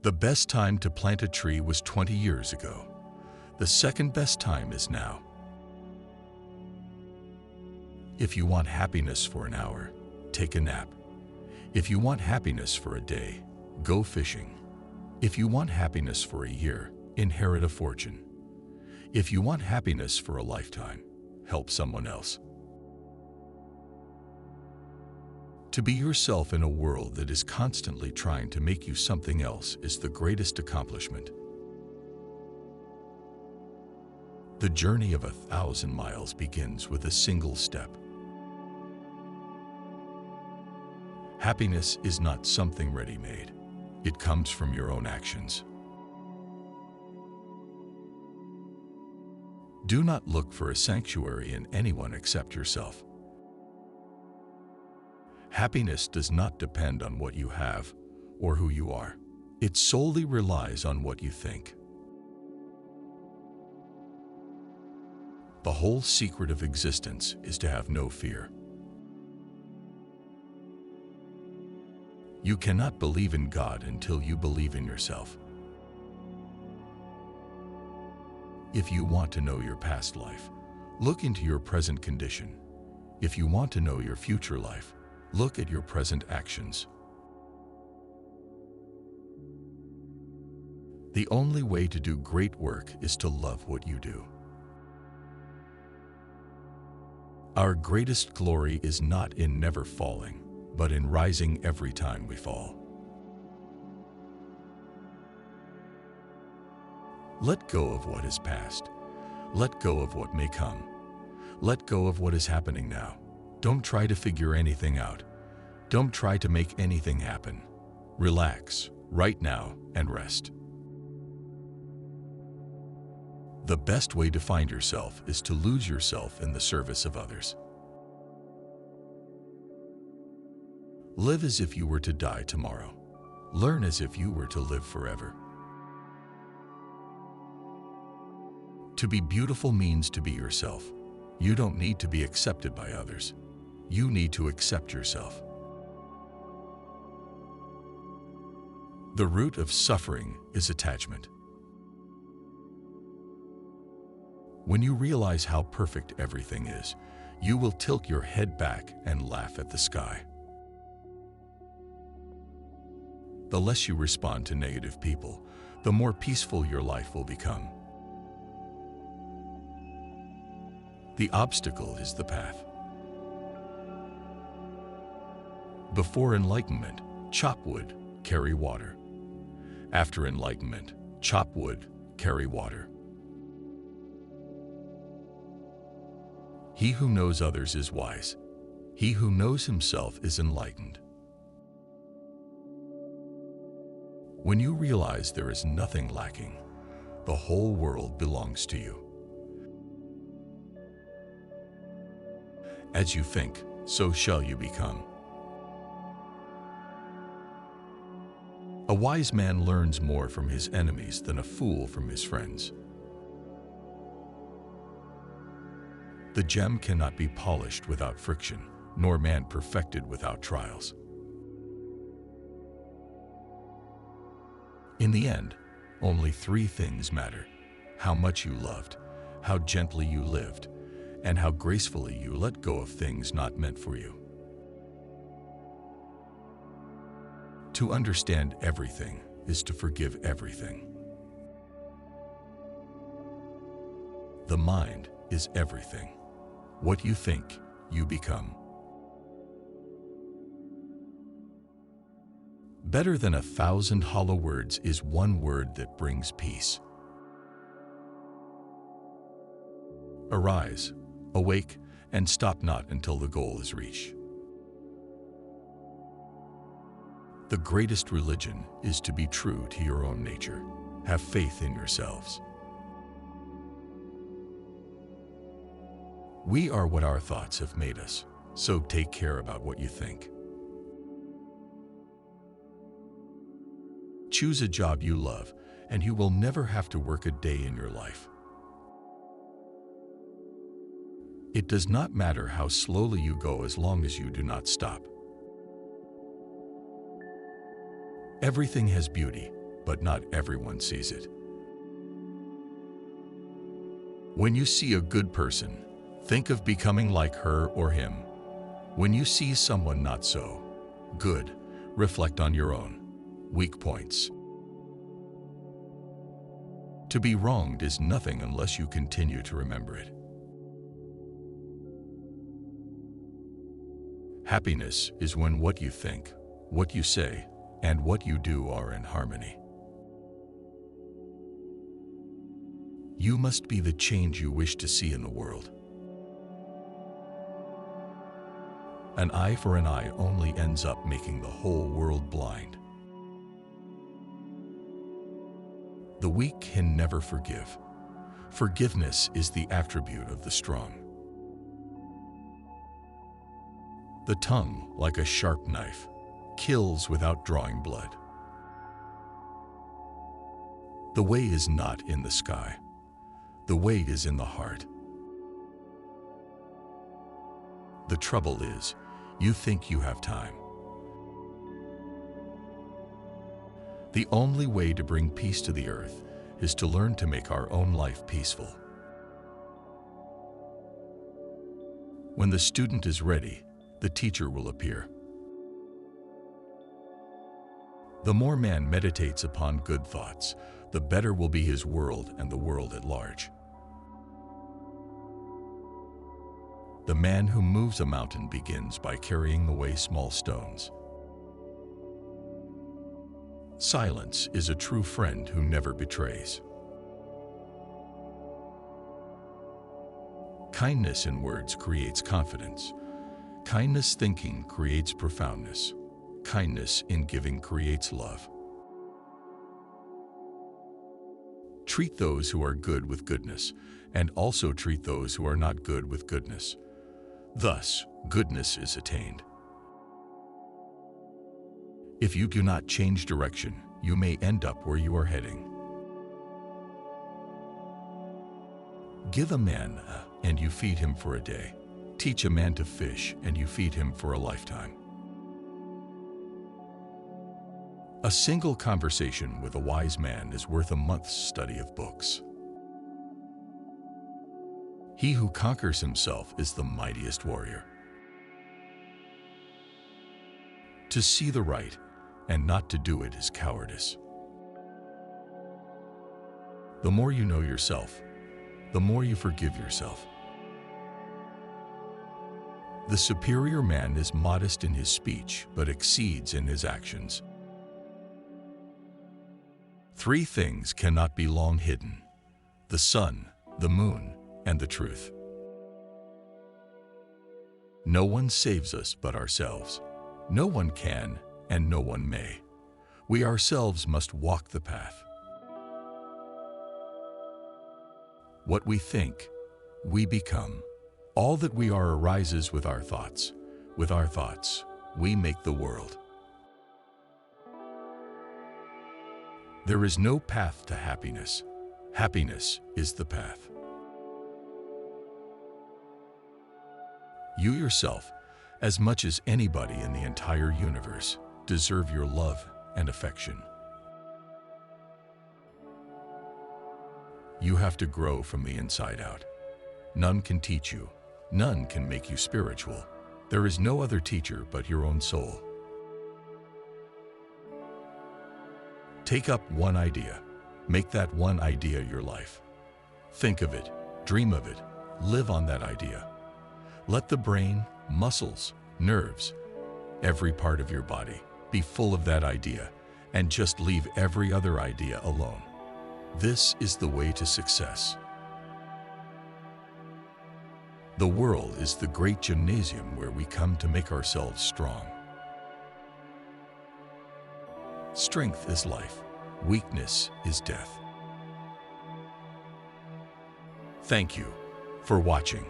The best time to plant a tree was 20 years ago. The second best time is now. If you want happiness for an hour, take a nap. If you want happiness for a day, go fishing. If you want happiness for a year, inherit a fortune. If you want happiness for a lifetime, help someone else. To be yourself in a world that is constantly trying to make you something else is the greatest accomplishment. The journey of 1,000 miles begins with a single step. Happiness is not something ready-made. It comes from your own actions. Do not look for a sanctuary in anyone except yourself. Happiness does not depend on what you have or who you are. It solely relies on what you think. The whole secret of existence is to have no fear. You cannot believe in God until you believe in yourself. If you want to know your past life, look into your present condition. If you want to know your future life, look at your present actions. The only way to do great work is to love what you do. Our greatest glory is not in never falling, but in rising every time we fall. Let go of what is past. Let go of what may come. Let go of what is happening now. Don't try to figure anything out. Don't try to make anything happen. Relax right now and rest. The best way to find yourself is to lose yourself in the service of others. Live as if you were to die tomorrow. Learn as if you were to live forever. To be beautiful means to be yourself. You don't need to be accepted by others. You need to accept yourself. The root of suffering is attachment. When you realize how perfect everything is, you will tilt your head back and laugh at the sky. The less you respond to negative people, the more peaceful your life will become. The obstacle is the path. Before enlightenment, chop wood, carry water. After enlightenment, chop wood, carry water. He who knows others is wise. He who knows himself is enlightened. When you realize there is nothing lacking, the whole world belongs to you. As you think, so shall you become. A wise man learns more from his enemies than a fool from his friends. The gem cannot be polished without friction, nor man perfected without trials. In the end, only three things matter: how much you loved, how gently you lived, and how gracefully you let go of things not meant for you. To understand everything is to forgive everything. The mind is everything. What you think, you become. Better than 1,000 hollow words is one word that brings peace. Arise, awake, and stop not until the goal is reached. The greatest religion is to be true to your own nature. Have faith in yourselves. We are what our thoughts have made us, so take care about what you think. Choose a job you love, and you will never have to work a day in your life. It does not matter how slowly you go as long as you do not stop. Everything has beauty, but not everyone sees it. When you see a good person, think of becoming like her or him. When you see someone not so good, reflect on your own weak points. To be wronged is nothing unless you continue to remember it. Happiness is when what you think, what you say, and what you do are in harmony. You must be the change you wish to see in the world. An eye for an eye only ends up making the whole world blind. The weak can never forgive. Forgiveness is the attribute of the strong. The tongue, like a sharp knife, kills without drawing blood. The way is not in the sky. The way is in the heart. The trouble is, you think you have time. The only way to bring peace to the earth is to learn to make our own life peaceful. When the student is ready, the teacher will appear. The more man meditates upon good thoughts, the better will be his world and the world at large. The man who moves a mountain begins by carrying away small stones. Silence is a true friend who never betrays. Kindness in words creates confidence. Kindness thinking creates profoundness. Kindness in giving creates love. Treat those who are good with goodness, and also treat those who are not good with goodness. Thus, goodness is attained. If you do not change direction, you may end up where you are heading. Give a man and you feed him for a day. Teach a man to fish and you feed him for a lifetime. A single conversation with a wise man is worth a month's study of books. He who conquers himself is the mightiest warrior. To see the right and not to do it is cowardice. The more you know yourself, the more you forgive yourself. The superior man is modest in his speech, but exceeds in his actions. 3 things cannot be long hidden: the sun, the moon, and the truth. No one saves us but ourselves. No one can, and no one may. We ourselves must walk the path. What we think, we become. All that we are arises with our thoughts. With our thoughts, we make the world. There is no path to happiness. Happiness is the path. You yourself, as much as anybody in the entire universe, deserve your love and affection. You have to grow from the inside out. None can teach you. None can make you spiritual. There is no other teacher but your own soul. Take up one idea. Make that one idea your life. Think of it, dream of it, live on that idea. Let the brain, muscles, nerves, every part of your body be full of that idea, and just leave every other idea alone. This is the way to success. The world is the great gymnasium where we come to make ourselves strong. Strength is life. Weakness is death. Thank you for watching.